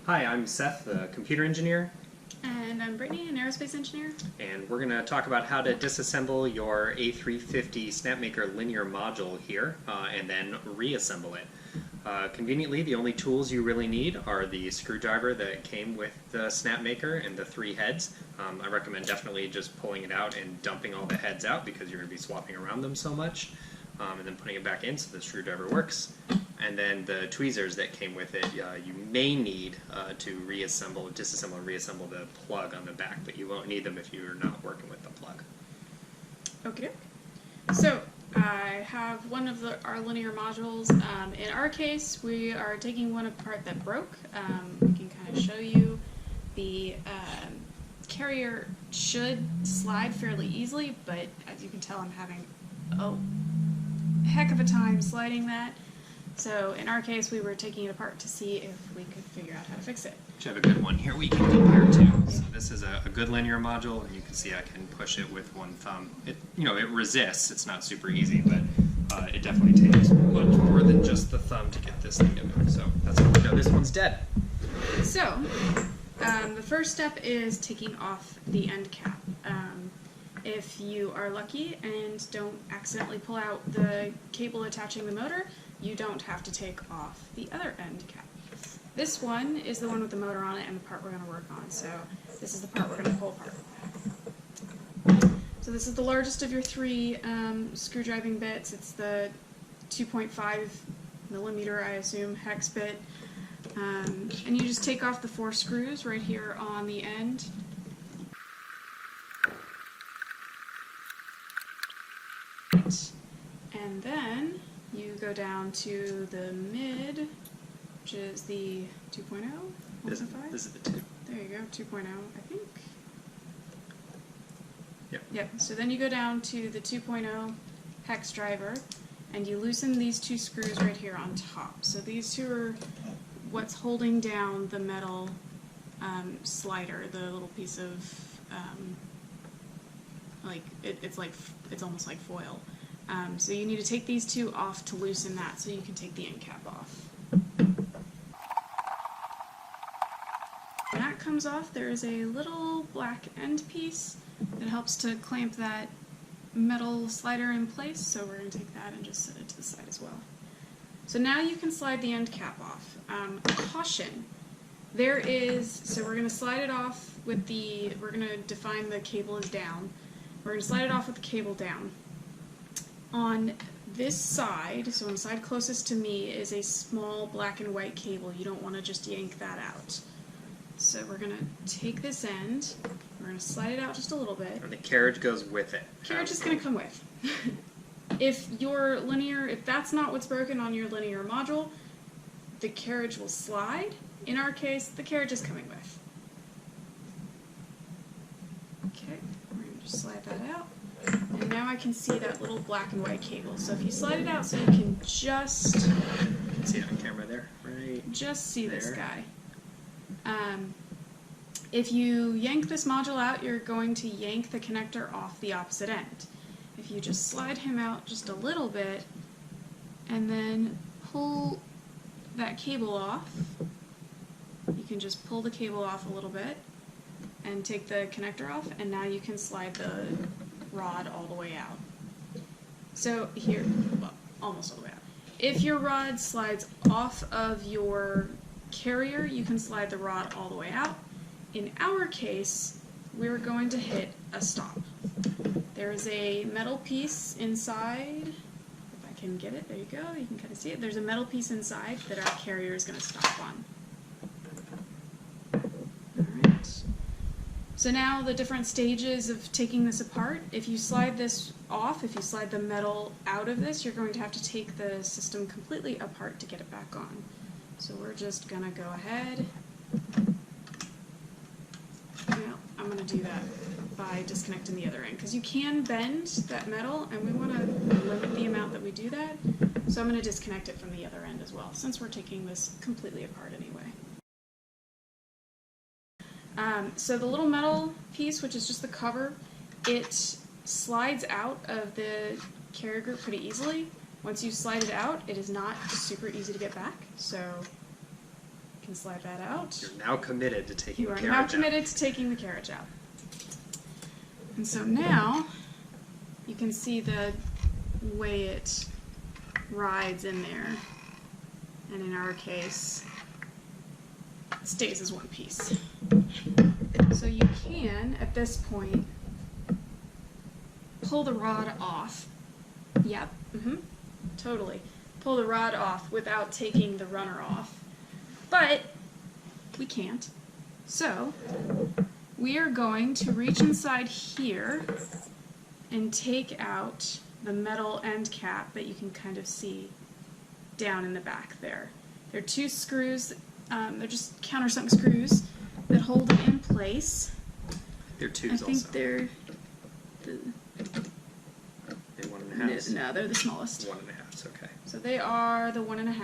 Hi, I'm Seth, the computer engineer, And I'm Brittany, an aerospace engineer. and we're going to talk about how to disassemble your A350 Snapmaker linear module here, and then reassemble it. Conveniently, the only tools you really need are the screwdriver that came with the Snapmaker and the 3 heads. I recommend definitely just pulling it out and dumping all the heads out because you're going to be swapping around them so much, and then putting it back in so the screwdriver works. And then the tweezers that came with it, you may need to disassemble and reassemble the plug on the back, but you won't need them if you're not working with the plug. Okay. So I have one of our linear modules. In our case, we are taking one apart that broke. We can kind of show you the carrier should slide fairly easily, but as you can tell, I'm having a heck of a time sliding that. So in our case, we were taking it apart to see if we could figure out how to fix it. We have a good one here we can compare to. So this is a good linear module, and you can see I can push it with one thumb. It resists. It's not super easy, but it definitely takes much more than just the thumb to get this thing to move. So that's how we know this one's dead. So the first step is taking off the end cap. If you are lucky and don't accidentally pull out the cable attaching the motor, you don't have to take off the other end cap. This one is the one with the motor on it and the part we're going to work on, so this is the part we're going to pull apart. So this is the largest of your 3 screw driving bits. It's the 2.5 millimeter, I assume, hex bit. And you just take off the 4 screws right here on the end. And then you go down to the mid, which is the 2.0, 1.5? This is the 2. There you go, 2.0, I think. Yep. So then you go down to the 2.0 hex driver, and you loosen these 2 screws right here on top. So these 2 are what's holding down the metal slider, the little piece of, it's almost like foil. So you need to take these 2 off to loosen that so you can take the end cap off. When that comes off, there is a little black end piece that helps to clamp that metal slider in place, so we're going to take that and just set it to the side as well. So now you can slide the end cap off. Caution, so we're going to slide it off with we're going to define the cable as down. We're going to slide it off with the cable down. On this side, so on the side closest to me, is a small black and white cable. You don't want to just yank that out. So we're going to take this end, we're going to slide it out just a little bit. And the carriage goes with it. Carriage is going to come with. If that's not what's broken on your linear module, the carriage will slide. In our case, the carriage is coming with. Okay, we're going to just slide that out. And now I can see that little black and white cable. So if you slide it out so you can just... You can see it on camera there, right? Just see there. This guy. If you yank this module out, you're going to yank the connector off the opposite end. If you just slide him out just a little bit, and then pull that cable off, you can just pull the cable off a little bit, and take the connector off, and now you can slide the rod all the way out. So here, well, almost all the way out. If your rod slides off of your carrier, you can slide the rod all the way out. In our case, we're going to hit a stop. There is a metal piece inside. If I can get it, there you go, you can kind of see it. There's a metal piece inside that our carrier is going to stop on. Alright. So now the different stages of taking this apart. If you slide this off, if you slide the metal out of this, you're going to have to take the system completely apart to get it back on. So we're just going to go ahead. Well, I'm going to do that by disconnecting the other end, because you can bend that metal, and we want to limit the amount that we do that. So I'm going to disconnect it from the other end as well, since we're taking this completely apart anyway. So the little metal piece, which is just the cover, it slides out of the carrier group pretty easily. Once you slide it out, it is not super easy to get back, so can slide that out. You're now committed to taking You the are carriage now out. committed to taking the carriage out. And so now you can see the way it rides in there. And in our case, it stays as one piece. So you can, at this point, pull the rod off. Yep, totally. Pull the rod off without taking the runner off. But we can't. So we are going to reach inside here and take out the metal end cap that you can kind of see down in the back there. There are two screws, they're just countersunk screws that hold it in place. They're twos I think also. they're the... They're 1.5. No, they're the smallest. 1.5, okay. So they are the 1.5.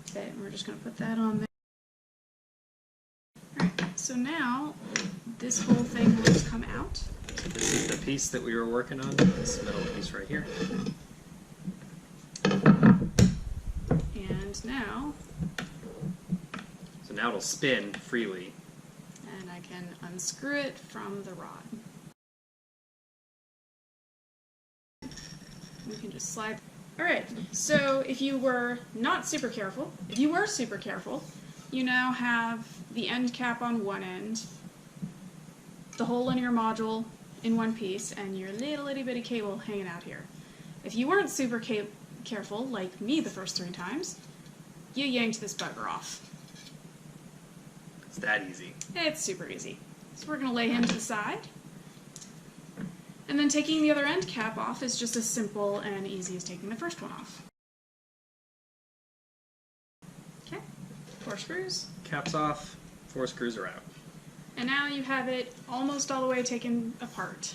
Okay, we're just going to put that on there. Alright, so now this whole thing will just come out. So this is the piece that we were working on, this metal piece right here. And now, So now it'll spin freely. and I can unscrew it from the rod. We can just slide. Alright, so if you were not super careful, if you were super careful, you now have the end cap on one end, the whole linear module in one piece, and your little itty bitty cable hanging out here. If you weren't super careful, like me the first 3 times, you yanked this bugger off. It's that easy. It's super easy. So we're going to lay him to the side. And then taking the other end cap off is just as simple and easy as taking the first one off. Okay, 4 screws. Caps off, 4 screws are out. And now you have it almost all the way taken apart.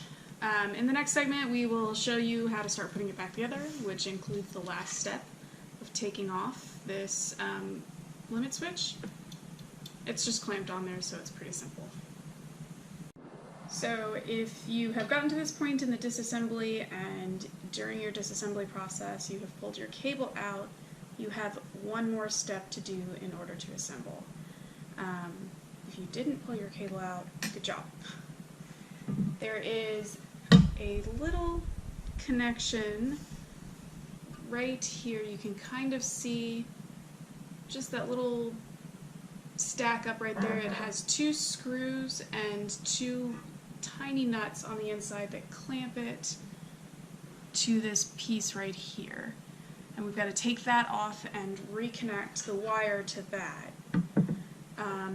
In the next segment, we will show you how to start putting it back together, which includes the last step of taking off this limit switch. It's just clamped on there, so it's pretty simple. So if you have gotten to this point in the disassembly and during your disassembly process you have pulled your cable out, you have one more step to do in order to assemble. If you didn't pull your cable out, good job. There is a little connection right here. You can kind of see just that little stack up right there. It has 2 screws and 2 tiny nuts on the inside that clamp it to this piece right here. And we've got to take that off and reconnect the wire to that.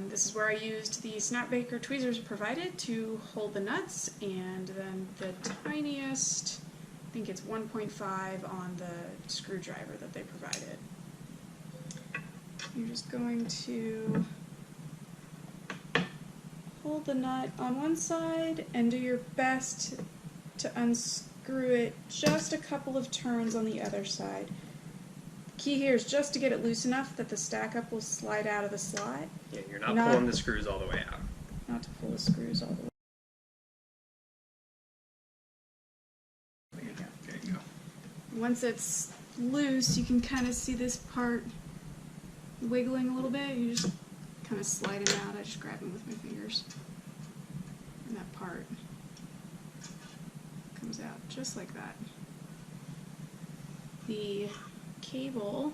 This is where I used the Snapmaker tweezers provided to hold the nuts, and then the tiniest, I think it's 1.5 on the screwdriver that they provided. You're just going to hold the nut on one side and do your best to unscrew it just a couple of turns on the other side. The key here is just to get it loose enough that the stack up will slide out of the slot. Yeah, you're not pulling the screws all the way out. Not to pull the screws all the way. There you go. There you go. Once it's loose, you can kind of see this part wiggling a little bit. You just kind of slide it out. I just grab them with my fingers. And that part comes out just like that. The cable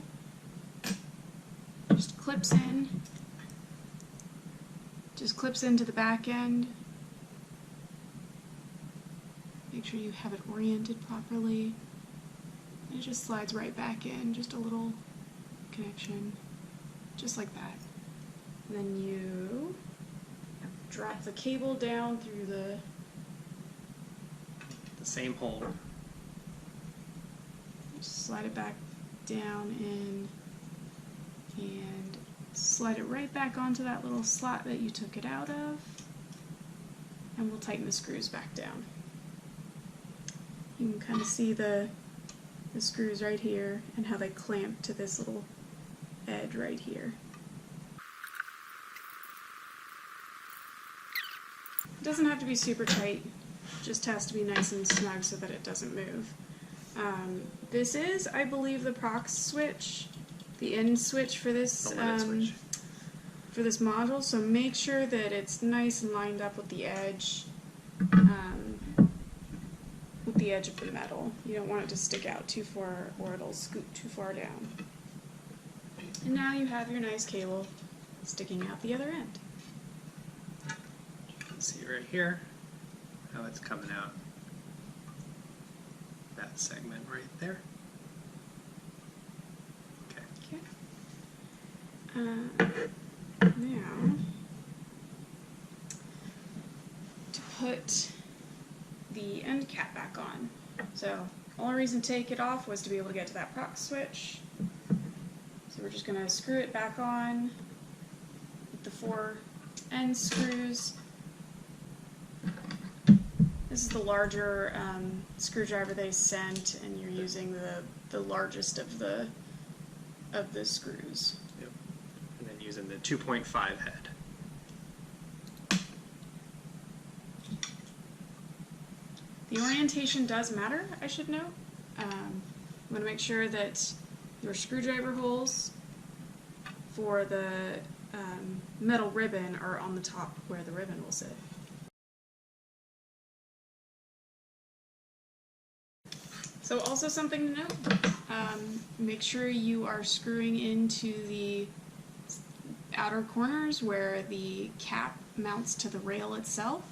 just clips in. Just clips into the back end. Make sure you have it oriented properly. It just slides right back in, just a little connection, just like that. And then you drop the cable down through the same hole. Just slide it back down in and slide it right back onto that little slot that you took it out of, and we'll tighten the screws back down. You can kind of see the screws right here and how they clamp to this little edge right here. It doesn't have to be super tight, it just has to be nice and snug so that it doesn't move. This is, I believe, the prox switch the end switch for this The limit switch. for this module. So make sure that it's nice and lined up with the edge of the metal. You don't want it to stick out too far or it'll scoot too far down. And now you have your nice cable sticking out the other end. You can see right here how it's coming out. That segment right there. Okay. Okay. Now, to put the end cap back on. So, only reason to take it off was to be able to get to that proc switch. So we're just going to screw it back on with the 4 end screws. This is the larger screwdriver they sent, and you're using the largest of the screws. Yep. And then using the 2.5 head. The orientation does matter, I should note. You want to make sure that your screwdriver holes for the metal ribbon are on the top where the ribbon will sit. So also something to note, make sure you are screwing into the outer corners where the cap mounts to the rail itself.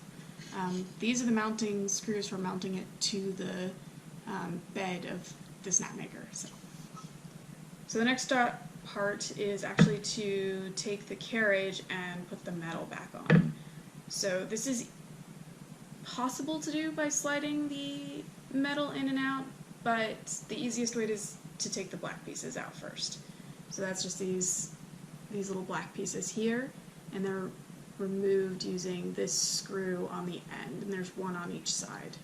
These are the mounting screws for mounting it to the bed of the Snapmaker. So the next part is actually to take the carriage and put the metal back on. So this is possible to do by sliding the metal in and out, but the easiest way is to take the black pieces out first. So that's just these little black pieces here, and they're removed using this screw on the end, and there's one on each side.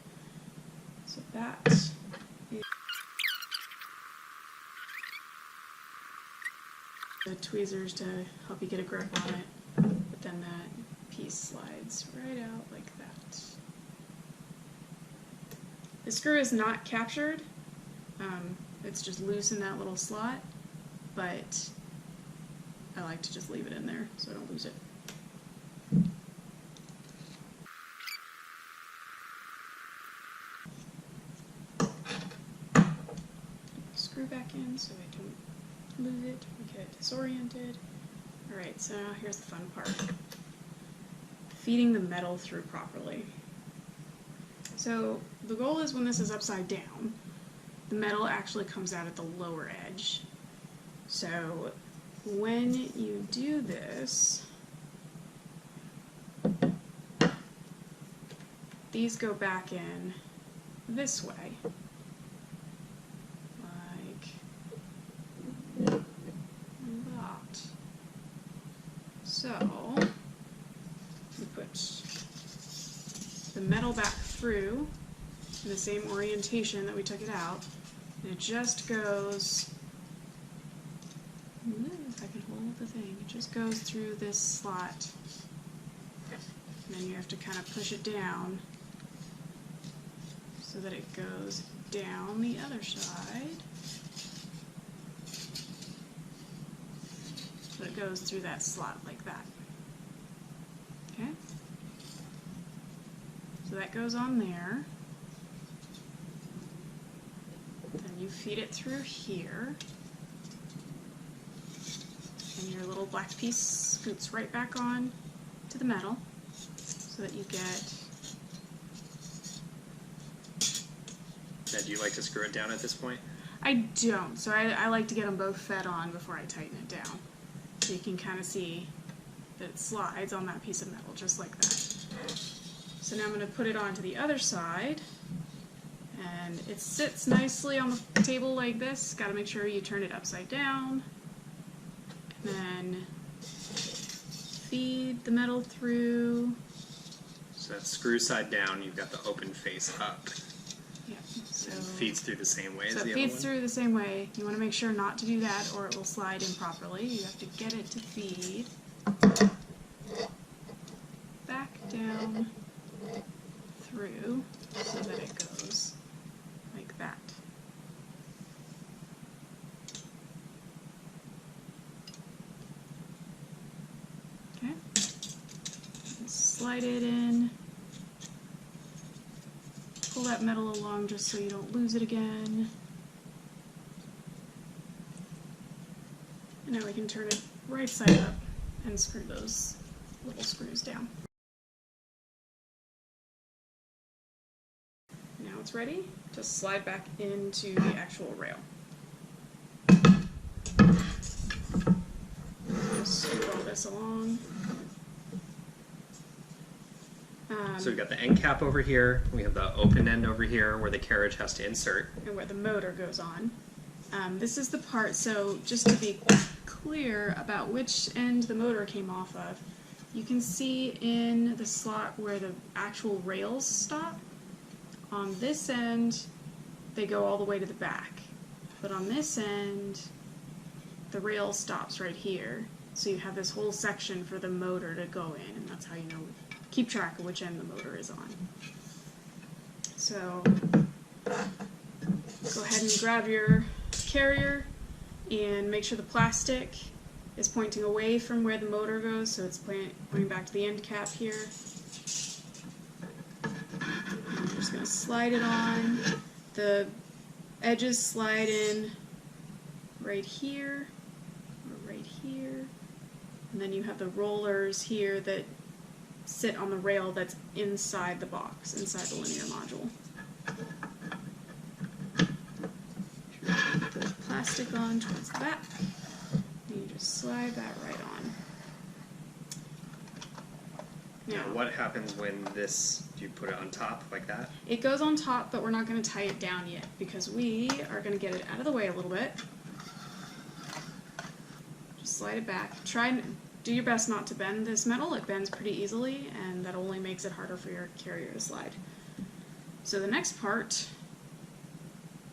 So that is the tweezers to help you get a grip on it, but then that piece slides right out like that. The screw is not captured, it's just loose in that little slot, but I like to just leave it in there so I don't lose it. Screw back in so I don't lose it or get disoriented. Alright, so now here's the fun part. Feeding the metal through properly. So the goal is when this is upside down, the metal actually comes out at the lower edge. So when you do this, these go back in this way, like that. So we put the metal back through in the same orientation that we took it out, and it just goes, if I can hold the thing, it just goes through this slot, and then you have to kind of push it down so that it goes down the other side. So it goes through that slot like that. Okay? So that goes on there. Then you feed it through here. And your little black piece scoots right back on to the metal so that you get... Now, do you like to screw it down at this point? I don't, so I like to get them both fed on before I tighten it down. So you can kind of see that it slides on that piece of metal, just like that. So now I'm going to put it onto the other side, and it sits nicely on the table like this. Got to make sure you turn it upside down, and then feed the metal through. So that's screw side down, you've got the open face up. Yeah, so It feeds through the same way as So the it other feeds one? through the same way. You want to make sure not to do that or it will slide improperly. You have to get it to feed back down through so that it goes like that. slide it in. Pull that metal along just so you don't lose it again. And now we can turn it right side up and screw those little screws down. Now it's ready to slide back into the actual rail. Just screw all this along. So we've got the end cap over here, we have the open end over here where the carriage has to insert. And where the motor goes on. This is the part, so just to be clear about which end the motor came off of, you can see in the slot where the actual rails stop. On this end, they go all the way to the back. But on this end, the rail stops right here. So you have this whole section for the motor to go in, and that's how you know, keep track of which end the motor is on. So go ahead and grab your carrier and make sure the plastic is pointing away from where the motor goes, so it's pointing back to the end cap here. And I'm just going to slide it on. The edges slide in right here, or right here, and then you have the rollers here that sit on the rail that's inside the box, inside the linear module. Put the plastic on towards the back, and you just slide that right on. Now, what happens when this, do you put it on top like that? It goes on top, but we're not going to tie it down yet because we are going to get it out of the way a little bit. Just slide it back. Try and do your best not to bend this metal. It bends pretty easily, and that only makes it harder for your carrier to slide. So the next part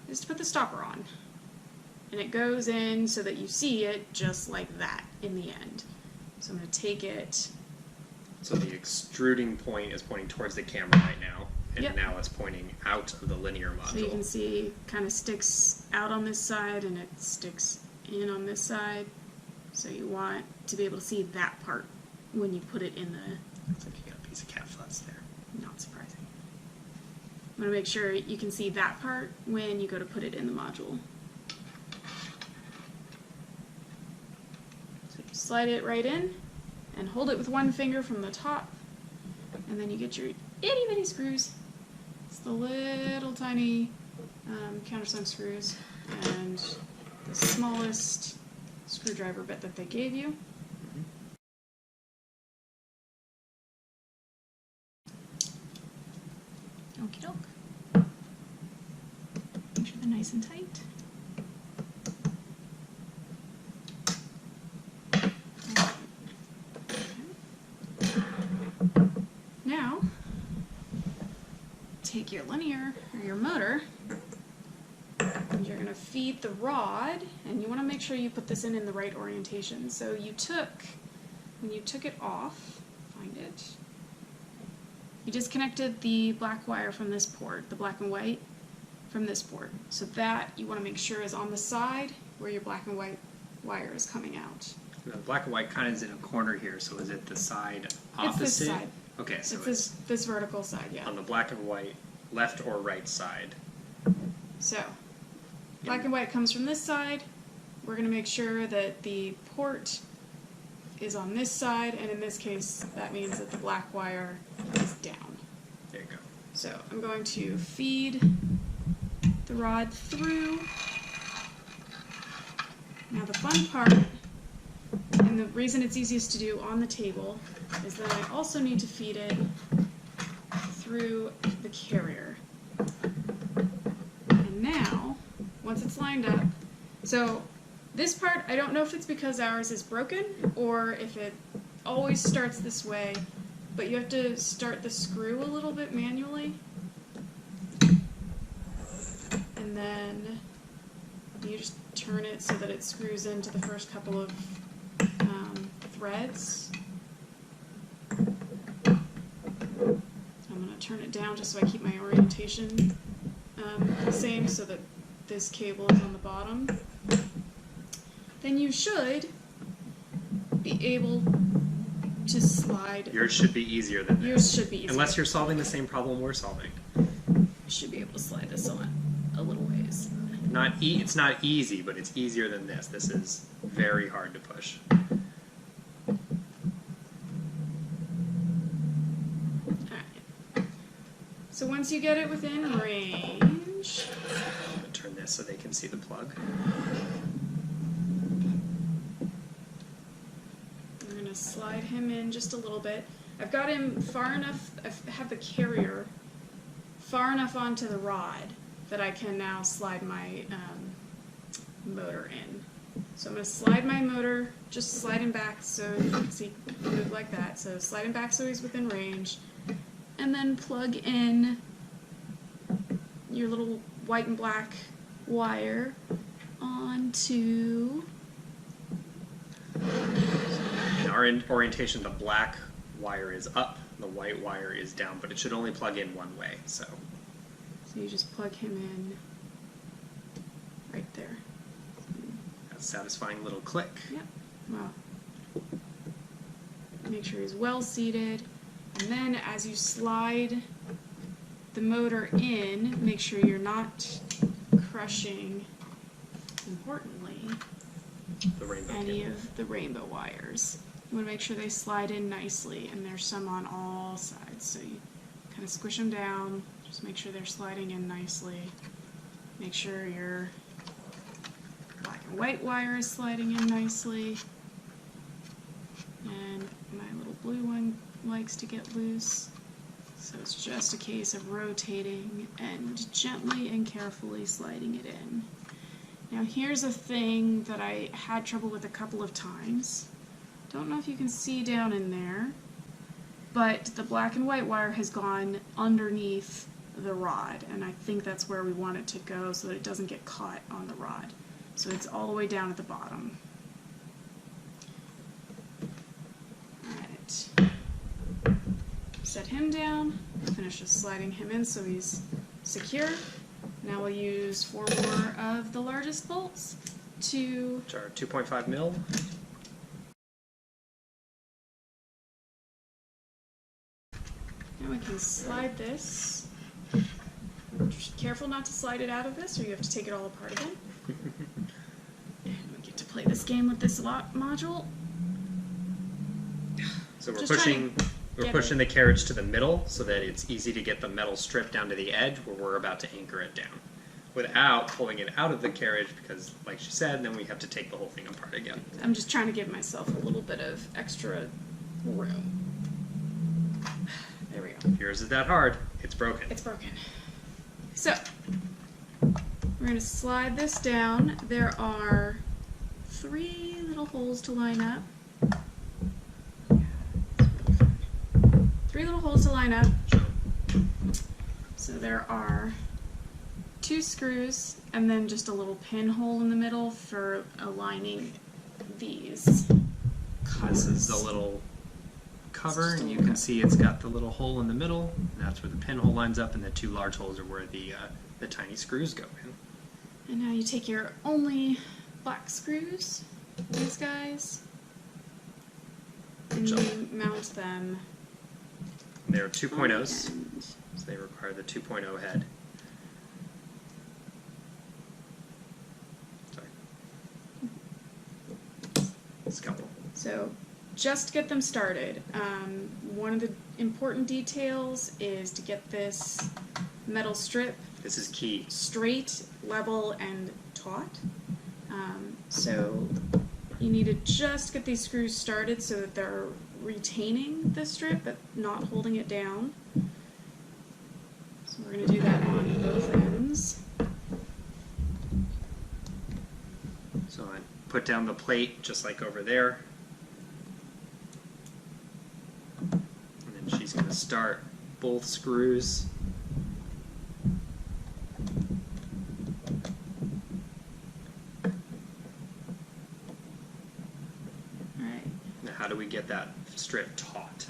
is to put the stopper on. And it goes in so that you see it just like that in the end. So I'm going to take it. So the extruding point is pointing towards the camera right now, and Yep. now it's pointing out of the linear module. So you can see kind of sticks out on this side and it sticks in on this side. So you want to be able to see that part when you put it in the... Looks like you got a piece of cat fuzz there. Not surprising. I'm going to make sure you can see that part when you go to put it in the module. So you slide it right in and hold it with one finger from the top, and then you get your itty bitty screws. It's the little tiny countersunk screws and the smallest screwdriver bit that they gave you. Okie doke. Make sure they're nice and tight. Now, take your linear, or your motor, and you're going to feed the rod, and you want to make sure you put this in the right orientation. So when you took it off, find it, you disconnected the black wire from this port, the black and white, from this port. So that you want to make sure is on the side where your black and white wire is coming out. The black and white kind of is in a corner here, so is it the side opposite? It's this side. Okay, so it's this vertical side, yeah. on the black and white, left or right side. So, black and white comes from this side. We're going to make sure that the port is on this side, and in this case, that means that the black wire is down. There you go. So, I'm going to feed the rod through. Now, the fun part, and the reason it's easiest to do on the table, is that I also need to feed it through the carrier. And now, once it's lined up, so this part, I don't know if it's because ours is broken or if it always starts this way, but you have to start the screw a little bit manually. And then you just turn it so that it screws into the first couple of threads. I'm going to turn it down just so I keep my orientation the same so that this cable is on the bottom. Then you should be able to slide. Yours should be easier than Yours this. should be easier. Unless you're solving the same problem we're solving. You should be able to slide this on a little ways. It's not easy, but it's easier than this. This is very hard to push. Alright. So once you get it within range, I'm going to turn this so they can see the plug. I'm going to slide him in just a little bit. I've got him far enough, I have the carrier far enough onto the rod that I can now slide my motor in. So I'm going to slide my motor, just slide him back so you can see move like that. So slide him back so he's within range, and then plug in your little white and black wire onto. In our orientation, the black wire is up, the white wire is down, but it should only plug in one way. So you just plug him in right there. a satisfying little click. Yep. Well, make sure he's well seated, and then as you slide the motor in, make sure you're not crushing, importantly, The rainbow any cable. of the rainbow wires. You want to make sure they slide in nicely, and there's some on all sides, so you kind of squish them down. Just make sure they're sliding in nicely. Make sure your black and white wire is sliding in nicely. And my little blue one likes to get loose. So it's just a case of rotating and gently and carefully sliding it in. Now here's a thing that I had trouble with a couple of times. Don't know if you can see down in there, but the black and white wire has gone underneath the rod, and I think that's where we want it to go so that it doesn't get caught on the rod. So it's all the way down at the bottom. Alright. Set him down, finish just sliding him in so he's secure. Now we'll use 4 more of the largest bolts to... Which are 2.5 mil. Now we can slide this. Just careful not to slide it out of this, or you have to take it all apart again. And we get to play this game with this module. So we're Just pushing get the carriage to the middle so that it's easy to get the metal strip down to the edge where we're about to anchor it down, without pulling it out of the carriage, because, like she said, then we have to take the whole thing apart again. I'm just trying to give myself a little bit of extra room. There we go. Yours is that hard. It's broken. It's broken. So, we're going to slide this down. There are 3 little holes to line up. 3 little holes to line up. So there are 2 screws and then just a little pinhole in the middle for aligning these covers. This is the little cover, just a and you little can cover. see it's got the little hole in the middle, and that's where the pinhole lines up, and the 2 large holes are where the tiny screws go in. And now you take your only black screws, these guys, and you mount them. They're on the 2.0s, end. so they require the 2.0 head. Sorry. Scalpel. So, just to get them started, one of the important details is to get this metal strip This is key. straight, level, and taut. So you need to just get these screws started so that they're retaining the strip but not holding it down. So we're going to do that on both ends. So I put down the plate just like over there. And then she's going to start both screws. Alright, Now how do we get that strip taut?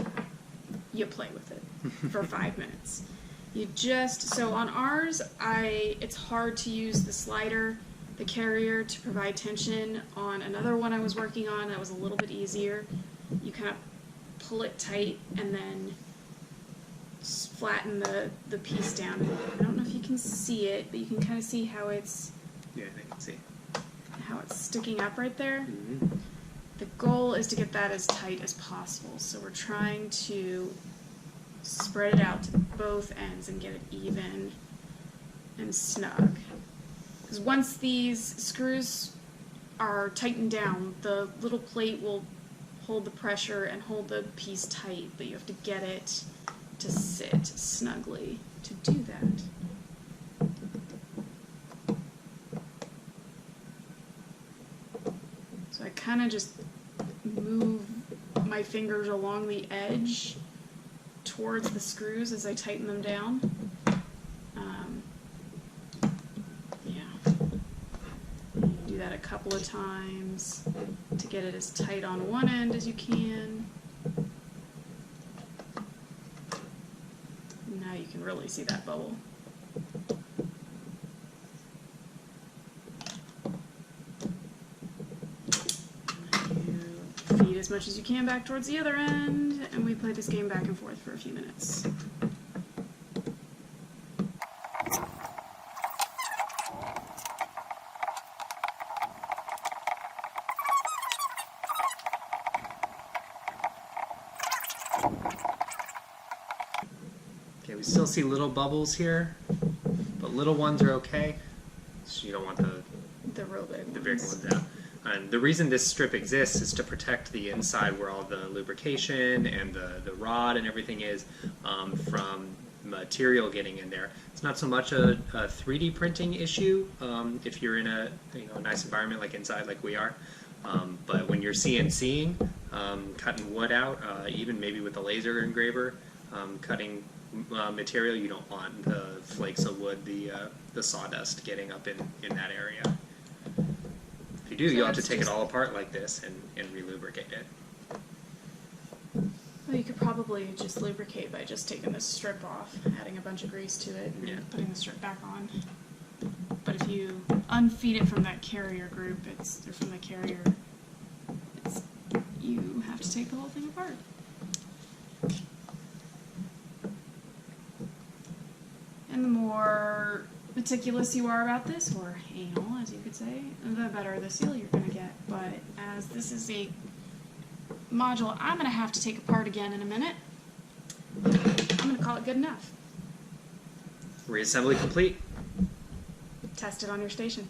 you play with it for 5 minutes. You just, so on ours, it's hard to use the slider, the carrier, to provide tension. On another one I was working on, that was a little bit easier. You kind of pull it tight and then flatten the piece down. I don't know if you can see it, but you can kind of see how it's I can see. how it's sticking up right there. Mm-hmm. The goal is to get that as tight as possible, so we're trying to spread it out to both ends and get it even and snug. Because once these screws are tightened down, the little plate will hold the pressure and hold the piece tight, but you have to get it to sit snugly to do that. So I kind of just move my fingers along the edge towards the screws as I tighten them down. Yeah. You do that a couple of times to get it as tight on one end as you can. Now you can really see that bubble. You feed as much as you can back towards the other end, and we play this game back and forth for a few minutes. Okay, we still see little bubbles here, but little ones are okay. So you don't want The real big the big ones. ones out. And the reason this strip exists is to protect the inside where all the lubrication and the rod and everything is from material getting in there. It's not so much a 3D printing issue if you're in a nice environment like inside like we are. But when you're CNCing, cutting wood out, even maybe with a laser engraver, cutting material, you don't want the flakes of wood, the sawdust getting up in that area. If you do, So you'll have to it's take it just- all apart like this and re-lubricate it. Well, you could probably just lubricate by just taking this strip off, adding a bunch of grease to it, and Yeah. putting the strip back on. But if you unfeed it from that carrier group, or from the carrier, you have to take the whole thing apart. And the more meticulous you are about this, or anal, as you could say, the better the seal you're going to get. But as this is a module I'm going to have to take apart again in a minute, I'm going to call it good enough. Reassembly complete. Test it on your station.